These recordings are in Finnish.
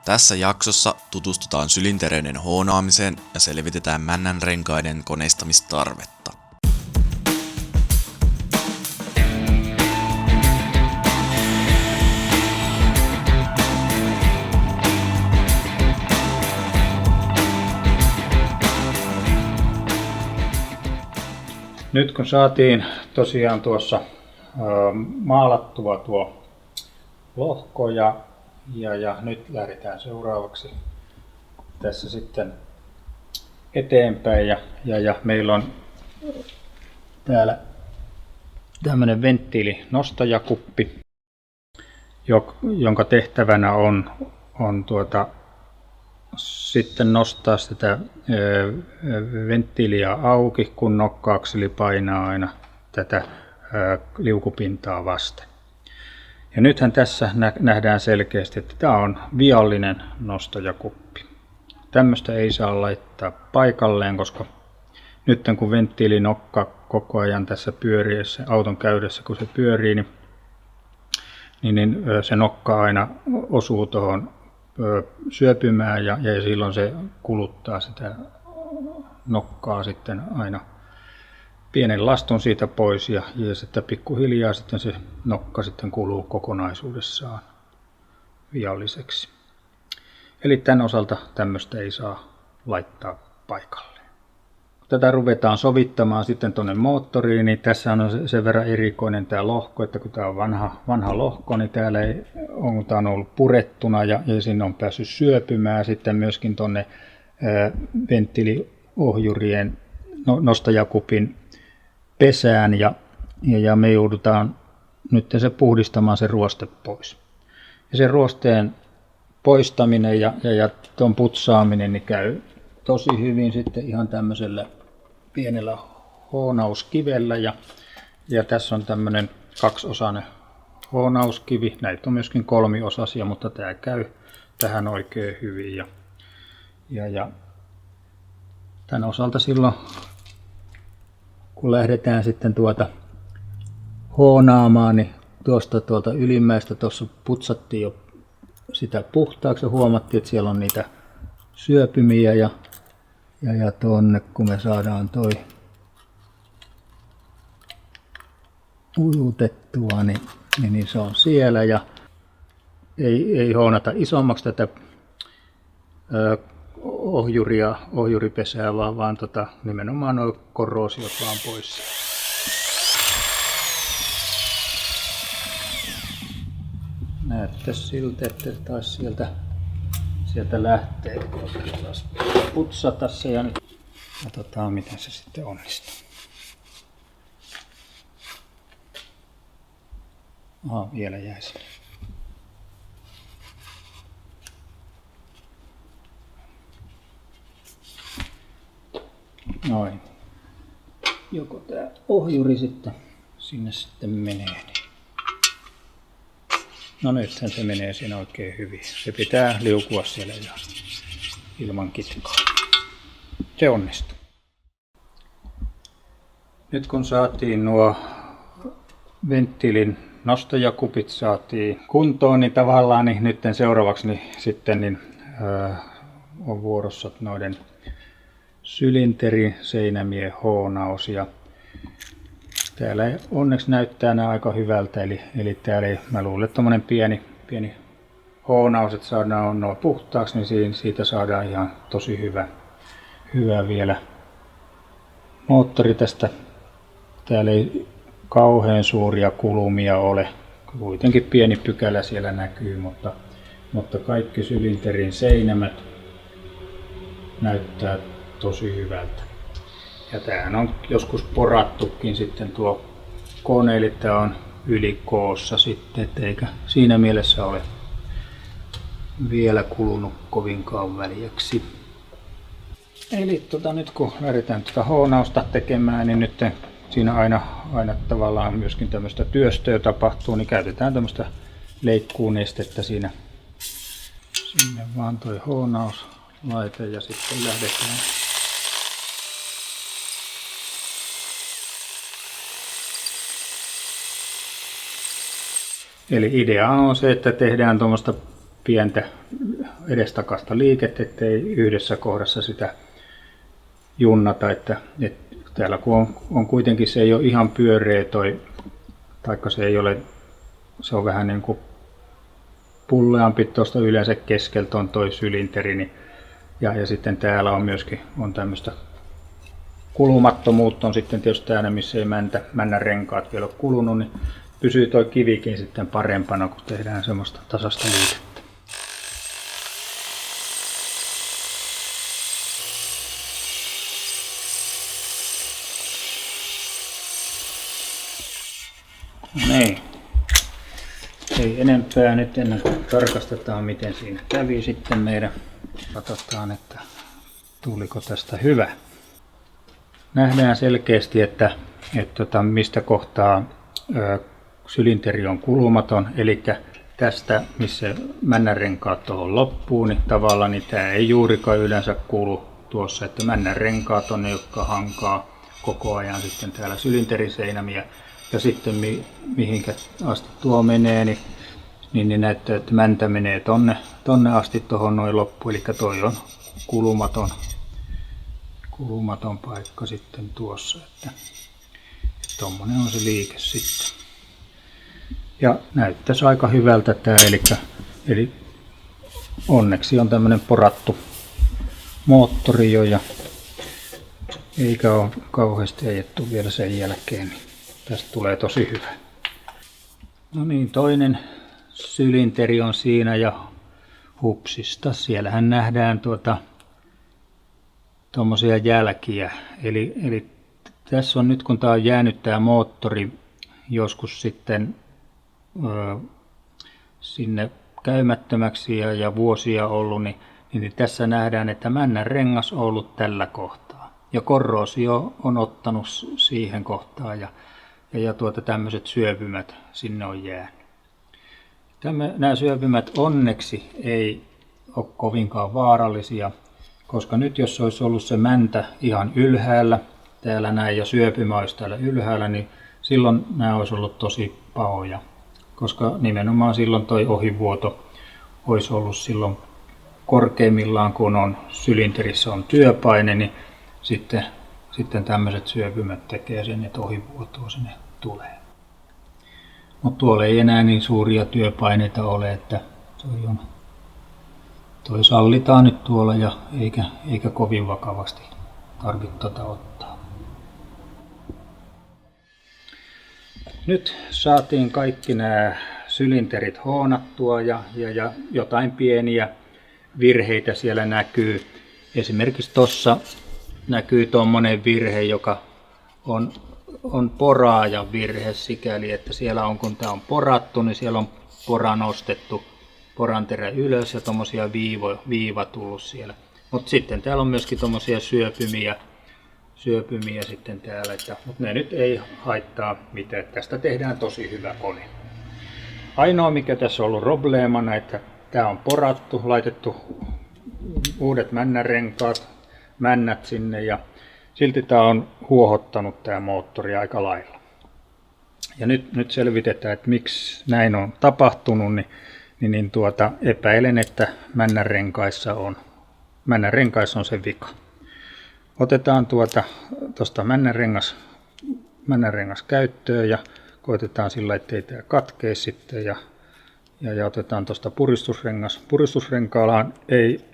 Tässä jaksossa tutustutaan sylintereiden hoonaamiseen ja selvitetään männän renkaiden koneistamistarvetta. Nyt kun saatiin tosiaan tuossa maalattua tuo lohko ja nyt lähdetään seuraavaksi tässä sitten eteenpäin ja meillä on täällä tämmöinen venttiilinostajakuppi, jonka tehtävänä on sitten nostaa sitä venttiiliä auki, kun nokka-akseli painaa aina tätä liukupintaa vasten. Ja nythän tässä nähdään selkeästi, että tämä on viallinen nostajakuppi. Tämmöistä ei saa laittaa paikalleen, koska nyt kun venttiilinokka koko ajan tässä pyörii, auton käydessä kun se pyörii, niin se nokka aina osuu tuohon syöpymään ja silloin se kuluttaa sitä nokkaa sitten aina pienen lastun siitä pois ja sitten pikkuhiljaa sitten se nokka sitten kuluu kokonaisuudessaan vialliseksi. Eli tämän osalta tämmöistä ei saa laittaa paikalle. Kun tätä ruvetaan sovittamaan sitten tuonne moottoriin, niin tässä on sen verran erikoinen tämä lohko, että kun tämä on vanha lohko, niin täällä tämä on ollut purettuna ja sinne on päässyt syöpymään sitten myöskin tuonne venttiiliohjurien nostajakupin pesään ja me joudutaan nyt se puhdistamaan se ruoste pois. Ja sen ruosteen poistaminen ja tuon putsaaminen niin käy tosi hyvin sitten ihan tämmöisellä pienellä hoonauskivellä ja tässä on tämmöinen kaksiosainen hoonauskivi. Näitä on myöskin kolmiosaisia, mutta tämä käy tähän oikein hyvin ja tämän osalta silloin kun lähdetään sitten hoonaamaan, niin tuolta ylimmäistä tuossa putsattiin jo sitä puhtaaksi ja huomattiin, että siellä on niitä syöpymiä ja tuonne kun me saadaan toi ujutettua, niin se on siellä ja ei hoonata isommaksi tätä ohjuripesää, vaan nimenomaan nuo korroosiot vaan pois. Näyttäisi siltä, että taisi sieltä lähtee. Putsata se ja nyt katsotaan miten se sitten onnistuu. Vielä jäi sinne. Noin. Joko tää ohjuri sitten sinne sitten menee. No nythän se menee siinä oikein hyvin. Se pitää liukua siellä ilman kitkaa. Se onnistuu. Nyt kun saatiin nuo venttiilin nostajakupit saatiin kuntoon, niin tavallaan niin nyt seuraavaksi on vuorossa noiden sylinterin seinämien hoonaus ja täällä onneksi näyttää nämä aika hyvältä, eli täällä mä luulen, että tommonen pieni hoonaus, että saadaan nuo puhtaaksi, niin siitä saadaan ihan tosi hyvä vielä moottori tästä. Täällä ei kauhean suuria kulumia ole, kuitenkin pieni pykälä siellä näkyy, mutta kaikki sylinterin seinämät näyttää tosi hyvältä. Ja tämähän on joskus porattukin sitten tuo kone, eli tämä on ylikoossa sitten, eikä siinä mielessä ole vielä kulunut kovinkaan väljäksi. Eli nyt kun lähdetään tätä hoonausta tekemään, niin nyt siinä aina tavallaan myöskin tämmöistä työstöä tapahtuu, niin käytetään tämmöistä leikkuunestettä siinä. Sinne vaan toi hoonauslaite ja sitten lähdetään. Eli idea on se, että tehdään tuommoista pientä edestakasta liikettä, ettei yhdessä kohdassa sitä junnata, että täällä kun on kuitenkin, se ei ole ihan pyöreä taikka se on vähän niin kuin pulleampi tuosta yleensä keskeltä on toi sylinteri, niin, ja sitten täällä on myöskin tämmöistä kulumattomuutta on sitten tietysti täällä, missä ei männän renkaat vielä ole kulunut, niin pysyy toi kivikin sitten parempana, kun tehdään semmoista tasasta liikettä. Niin. Ei enempää nyt ennen kuin tarkastetaan, miten siinä kävi sitten meidän. Katsotaan, että tuliko tästä hyvä. Nähdään selkeästi, että mistä kohtaa sylinteri on kulumaton, eli tästä, missä männänrenkaat tuohon loppuun, niin tavallaan niin tämä ei juurikaan yleensä kulu tuossa, että männänrenkaat on ne, jotka hankaa koko ajan sitten täällä sylinteriseinämiä. Ja sitten mihinkä asti tuo menee, niin näyttää, että mäntä menee tonne asti tuohon noin loppuun. Eli toi on kulumaton paikka sitten tuossa. Että tommonen on se liike sitten. Ja näyttäisi aika hyvältä tää, eli onneksi on tämmönen porattu moottori jo, ja eikä ole kauheasti ajettu vielä sen jälkeen. Niin tästä tulee tosi hyvä. No niin, toinen sylinteri on siinä ja hupsista. Siellähän nähdään tuommoisia jälkiä. Eli tässä on nyt, kun tämä on jäänyt tämä moottori joskus sitten sinne käymättömäksi ja vuosia ollut, niin tässä nähdään, että männän rengas on ollut tällä kohtaa. Ja korroosio on ottanut siihen kohtaan ja tämmöiset syöpymät sinne on jäänyt. Nämä syöpymät onneksi ei ole kovinkaan vaarallisia, koska nyt jos olisi ollut se mäntä ihan ylhäällä, täällä näin, ja syöpymä olisi täällä ylhäällä, niin silloin nämä olisi ollut tosi pahoja, koska nimenomaan silloin toi ohivuoto olisi ollut silloin korkeimmillaan, kun on sylinterissä on työpaine, niin sitten tämmöiset syöpymät tekee sen, että ohivuotoa sinne tulee. Mutta tuolla ei enää niin suuria työpaineita ole, että toi sallitaan nyt tuolla ja eikä kovin vakavasti tarvitse ottaa. Nyt saatiin kaikki nämä sylinterit hoonattua ja jotain pieniä virheitä siellä näkyy. Esimerkiksi tuossa näkyy tuommoinen virhe, joka on poraajan virhe sikäli, että siellä on, kun tämä on porattu, niin siellä on pora nostettu poranterä ylös ja tuommoisia viiva tullut siellä. Mutta sitten täällä on myöskin tuommoisia syöpymiä sitten täällä, mutta ne nyt ei haittaa mitään. Tästä tehdään tosi hyvä kone. Ainoa mikä tässä on ollut probleemana, että tämä on porattu, laitettu uudet männänrenkaat, männät sinne ja silti tämä on huohottanut tämä moottori aika lailla. Ja nyt selvitetään, että miksi näin on tapahtunut, niin epäilen, että männänrenkaissa on se vika. Otetaan tuosta männänrengas käyttöön ja koitetaan sillä, ettei tämä katkee sitten ja otetaan tuosta puristusrengas. Puristusrenkaalaan ei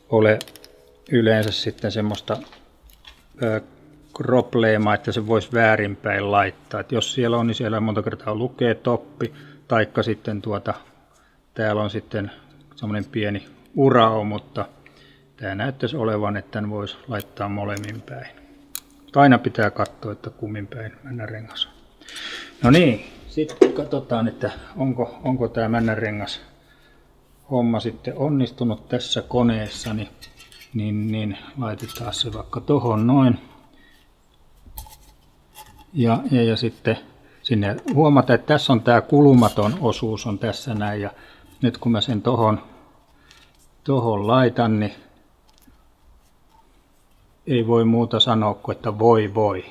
ole yleensä sitten semmoista probleemaa, että se voisi väärinpäin laittaa. Et jos siellä on, niin siellä monta kertaa lukee toppi, taikka sitten täällä on sitten semmoinen pieni urao, mutta tämä näyttäisi olevan, että tämän voisi laittaa molemmin päin. Mutta aina pitää katsoa, että kummin päin männänrengas on. No niin, sitten katsotaan, että onko tämä männänrengas homma sitten onnistunut tässä koneessa, niin laitetaan se vaikka tohon noin. Ja sitten sinne huomata, että tässä on tämä kulumaton osuus on tässä näin. Ja nyt kun mä sen tohon laitan, niin ei voi muuta sanoa kuin, että voi.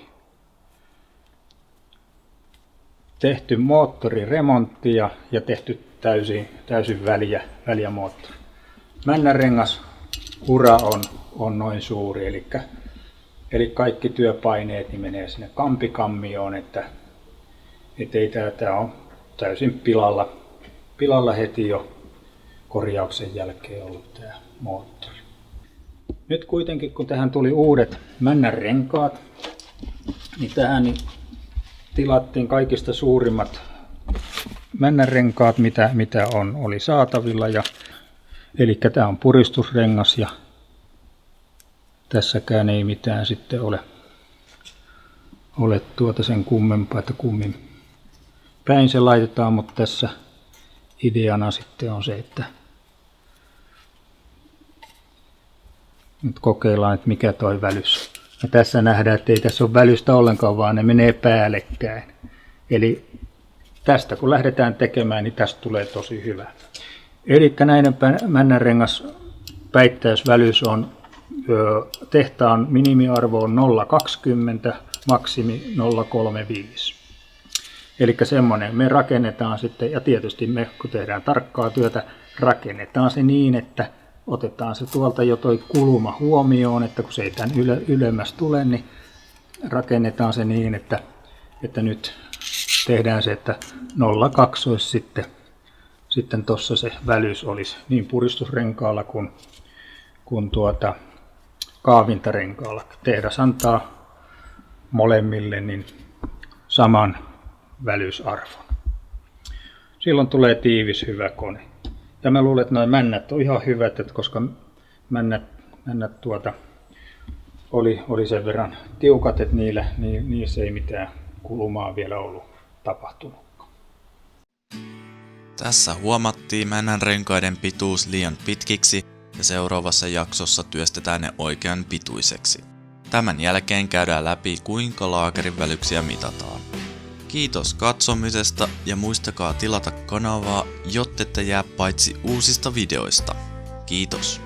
Tehty moottoriremontti ja tehty täysin väljä moottori. Männänrengas ura on noin suuri, eli kaikki työpaineet niin menee sinne kampikammioon, että ei tämä on täysin pilalla heti jo korjauksen jälkeen ollut tämä moottori. Nyt kuitenkin kun tähän tuli uudet männänrenkaat, niin tähän tilattiin kaikista suurimmat männänrenkaat, mitä oli saatavilla. Eli tämä on puristusrengas ja tässäkään ei mitään sitten ole sen kummempaa, että kummin päin se laitetaan, mutta tässä ideana sitten on se, että nyt kokeillaan, että mikä toi välys. Ja tässä nähdään, että ei tässä ole välystä ollenkaan, vaan ne menee päällekkäin. Eli tästä kun lähdetään tekemään, niin tästä tulee tosi hyvä. Eli näiden männänrengas päittäysvälys on tehtaan minimiarvo on 0,20, maksimi 0,35. Eli semmoinen me rakennetaan sitten, ja tietysti me kun tehdään tarkkaa työtä, rakennetaan se niin, että otetaan se tuolta jo toi kulma huomioon, että kun se ei tämän ylemmäs tule, niin rakennetaan se niin, että nyt tehdään se, että 0,2 olisi sitten tuossa se välys olisi niin puristusrenkaalla kuin kaavintarenkaalla. Tehdas antaa molemmille niin saman välysarvon. Silloin tulee tiivis, hyvä kone. Ja mä luulen, että nuo männät on ihan hyvät, että koska männät oli sen verran tiukat, että niissä ei mitään kulumaa vielä ollut tapahtunut. Tässä huomattiin männänrenkaiden pituus liian pitkiksi ja seuraavassa jaksossa työstetään ne oikean pituiseksi. Tämän jälkeen käydään läpi, kuinka laakerin välyksiä mitataan. Kiitos katsomisesta ja muistakaa tilata kanavaa, jottette jää paitsi uusista videoista. Kiitos.